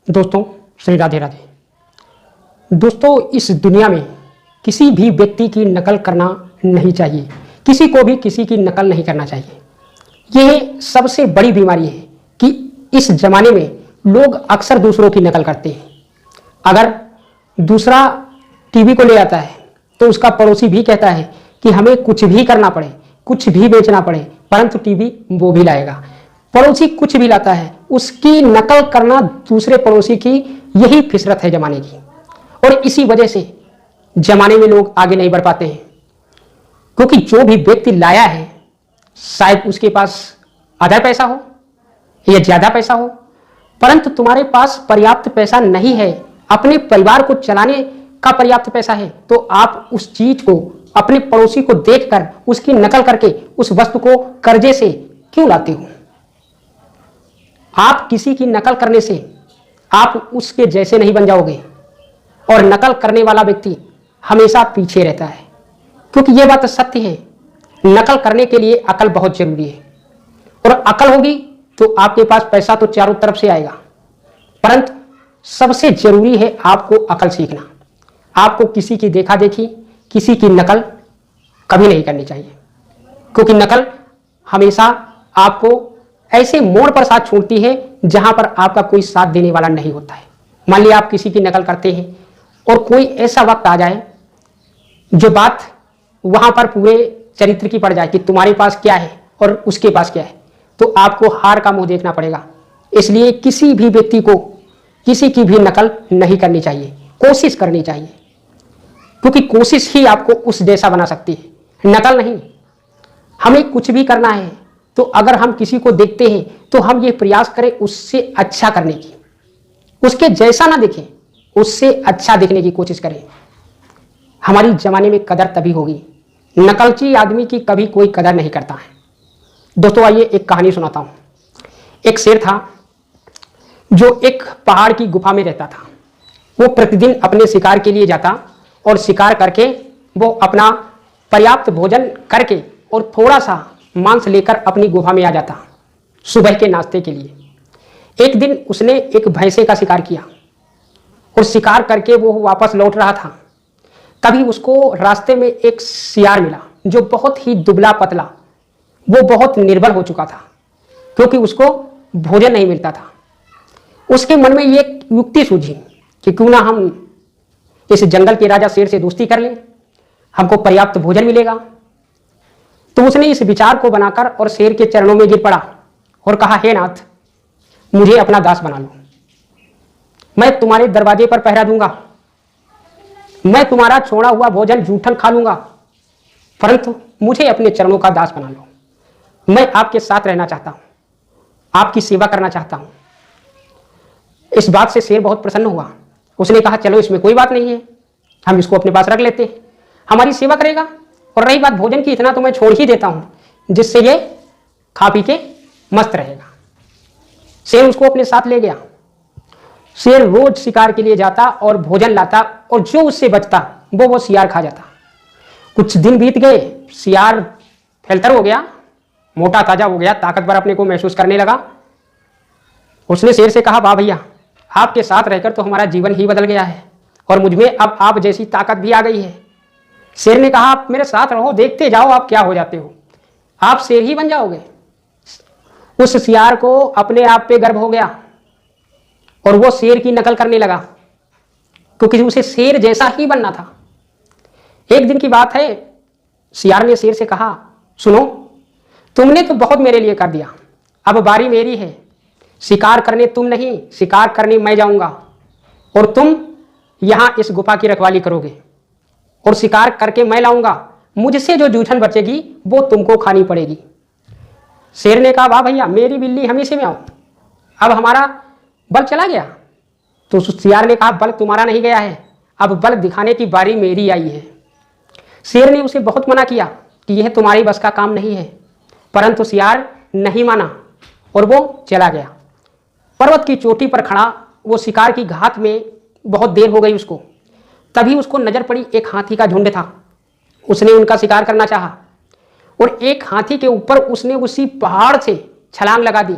दोस्तों श्री राधे राधे। दोस्तों इस दुनिया में किसी भी व्यक्ति की नकल करना नहीं चाहिए, किसी को भी किसी की नकल नहीं करना चाहिए। यह सबसे बड़ी बीमारी है कि इस जमाने में लोग अक्सर दूसरों की नकल करते हैं। अगर दूसरा टीवी को ले आता है तो उसका पड़ोसी भी कहता है कि हमें कुछ भी करना पड़े, कुछ भी बेचना पड़े, परंतु टीवी वो भी लाएगा। पड़ोसी कुछ भी लाता है, उसकी नकल करना दूसरे पड़ोसी की, यही फितरत है जमाने की। और इसी वजह से जमाने में लोग आगे नहीं बढ़ पाते हैं, क्योंकि जो भी व्यक्ति लाया है शायद उसके पास आधा पैसा हो या ज्यादा पैसा हो, परंतु तुम्हारे पास पर्याप्त पैसा नहीं है, अपने परिवार को चलाने का पर्याप्त पैसा है, तो आप उस चीज को अपने पड़ोसी को देखकर उसकी नकल करके उस वस्तु को कर्जे से क्यों लाते हो? आप किसी की नकल करने से आप उसके जैसे नहीं बन जाओगे, और नकल करने वाला व्यक्ति हमेशा पीछे रहता है। क्योंकि यह बात सत्य है, नकल करने के लिए अकल बहुत जरूरी है, और अकल होगी तो आपके पास पैसा तो चारों तरफ से आएगा, परंतु सबसे जरूरी है आपको अकल सीखना। आपको किसी की देखा देखी, किसी की नकल कभी नहीं करनी चाहिए, क्योंकि नकल हमेशा आपको ऐसे मोड़ पर साथ छोड़ती है जहां पर आपका कोई साथ देने वाला नहीं होता है। मान लिया आप किसी की नकल करते हैं और कोई ऐसा वक्त आ जाए जो बात वहां पर पूरे चरित्र की पड़ जाए कि तुम्हारे पास क्या है और उसके पास क्या है, तो आपको हार का मुंह देखना पड़ेगा। इसलिए किसी भी व्यक्ति को किसी की भी नकल नहीं करनी चाहिए, कोशिश करनी चाहिए, क्योंकि कोशिश ही आपको उस जैसा बना सकती है, नकल नहीं। हमें कुछ भी करना है तो अगर हम किसी को देखते हैं तो हम ये प्रयास करें उससे अच्छा करने की, उसके जैसा ना दिखें, उससे अच्छा दिखने की कोशिश करें। हमारी जमाने में कदर तभी होगी, नकलची आदमी की कभी कोई कदर नहीं करता है। दोस्तों आइए एक कहानी सुनाता हूं। एक शेर था जो एक पहाड़ की गुफा में रहता था। वो प्रतिदिन अपने शिकार के लिए जाता और शिकार करके वो अपना पर्याप्त भोजन करके और थोड़ा सा मांस लेकर अपनी गुफा में आ जाता सुबह के नाश्ते के लिए। एक दिन उसने एक भैंसे का शिकार किया और शिकार करके वो वापस लौट रहा था। तभी उसको रास्ते में एक सियार मिला जो बहुत ही दुबला पतला, वो बहुत निर्बल हो चुका था क्योंकि उसको भोजन नहीं मिलता था। उसके मन में ये युक्ति सूझी कि क्यों ना हम इस जंगल के राजा शेर से दोस्ती कर लें, हमको पर्याप्त भोजन मिलेगा। तो उसने इस विचार को बनाकर और शेर के चरणों में गिर पड़ा और कहा, हे नाथ, मुझे अपना दास बना लो, मैं तुम्हारे दरवाजे पर पहरा दूंगा, मैं तुम्हारा छोड़ा हुआ भोजन जूठन खा लूंगा, परंतु मुझे अपने चरणों का दास बना लो। मैं आपके साथ रहना चाहता हूं, आपकी सेवा करना चाहता हूं। इस बात से शेर बहुत प्रसन्न हुआ। उसने कहा, चलो इसमें कोई बात नहीं है, हम इसको अपने पास रख लेते हैं, हमारी सेवा करेगा, और रही बात भोजन की, इतना तो मैं छोड़ ही देता हूं जिससे ये खा पी के मस्त रहेगा। शेर उसको अपने साथ ले गया। शेर रोज शिकार के लिए जाता और भोजन लाता, और जो उससे बचता वो शियार खा जाता। कुछ दिन बीत गए, शियार फैलतर हो गया, मोटा ताजा हो गया, ताकतवर अपने को महसूस करने लगा। उसने शेर से कहा, वाह भैया, आपके साथ रहकर तो हमारा जीवन ही बदल गया है, और मुझमें अब आप जैसी ताकत भी आ गई है। शेर ने कहा, आप मेरे साथ रहो, देखते जाओ आप क्या हो जाते हो, आप शेर ही बन जाओगे। उस शियार को अपने आप पे गर्व हो गया और वो शेर की नकल करने लगा, क्योंकि उसे शेर जैसा ही बनना था। एक दिन की बात है, शियार ने शेर से कहा, सुनो, तुमने तो बहुत मेरे लिए कर दिया, अब बारी मेरी है। शिकार करने तुम नहीं, शिकार करने मैं जाऊंगा, और तुम यहां इस गुफा की रखवाली करोगे, और शिकार करके मैं लाऊंगा। मुझसे जो जूठन बचेगी वो तुमको खानी पड़ेगी। शेर ने कहा, वाह भैया, मेरी बिल्ली हमेशा में आओ, अब हमारा बल चला गया। तो शियार ने कहा, बल तुम्हारा नहीं गया है, अब बल दिखाने की बारी मेरी आई है। शेर ने उसे बहुत मना किया कि यह तुम्हारी बस का काम नहीं है, परंतु शियार नहीं माना और वो चला गया। पर्वत की चोटी पर खड़ा वो शिकार की घात में बहुत देर हो गई उसको। तभी उसको नजर पड़ी एक हाथी का झुंड था। उसने उनका शिकार करना चाहा और एक हाथी के ऊपर उसने उसी पहाड़ से छलांग लगा दी।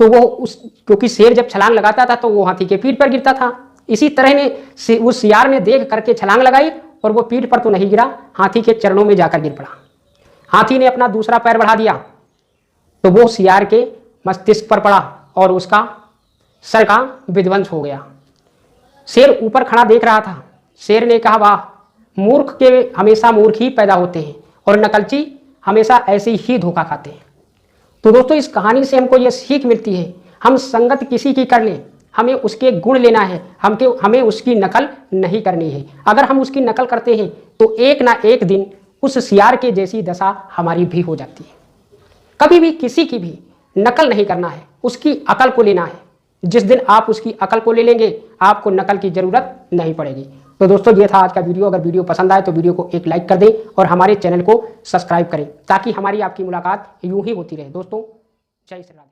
तो वो क्योंकि शेर जब छलांग लगाता था तो वो हाथी के पीठ पर गिरता था। इसी तरह ने उस सियार ने देख करके छलांग लगाई और वो पीठ पर तो नहीं गिरा, हाथी के चरणों में जाकर गिर पड़ा। हाथी ने अपना दूसरा पैर बढ़ा दिया तो वो सियार के मस्तिष्क पर पड़ा और उसका सर का विध्वंस हो गया। शेर ऊपर खड़ा देख रहा था। शेर ने कहा, वाह, मूर्ख के हमेशा मूर्ख ही पैदा होते हैं और नकलची हमेशा ऐसे ही धोखा खाते हैं। तो दोस्तों, इस कहानी से हमको ये सीख मिलती है, हम संगत किसी की कर लें, हमें उसके गुण लेना है, हमें उसकी नकल नहीं करनी है। अगर हम उसकी नकल करते हैं तो एक ना एक दिन उस सियार के जैसी दशा हमारी भी हो जाती है। कभी भी किसी की भी नकल नहीं करना है, उसकी अकल को लेना है। जिस दिन आप उसकी अकल को ले लेंगे, आपको नकल की जरूरत नहीं पड़ेगी। तो दोस्तों, ये था आज का वीडियो। अगर वीडियो पसंद आए तो वीडियो को एक लाइक कर दें और हमारे चैनल को सब्सक्राइब करें ताकि हमारी आपकी मुलाकात यूं ही होती रहे। दोस्तों, जय श्री राम।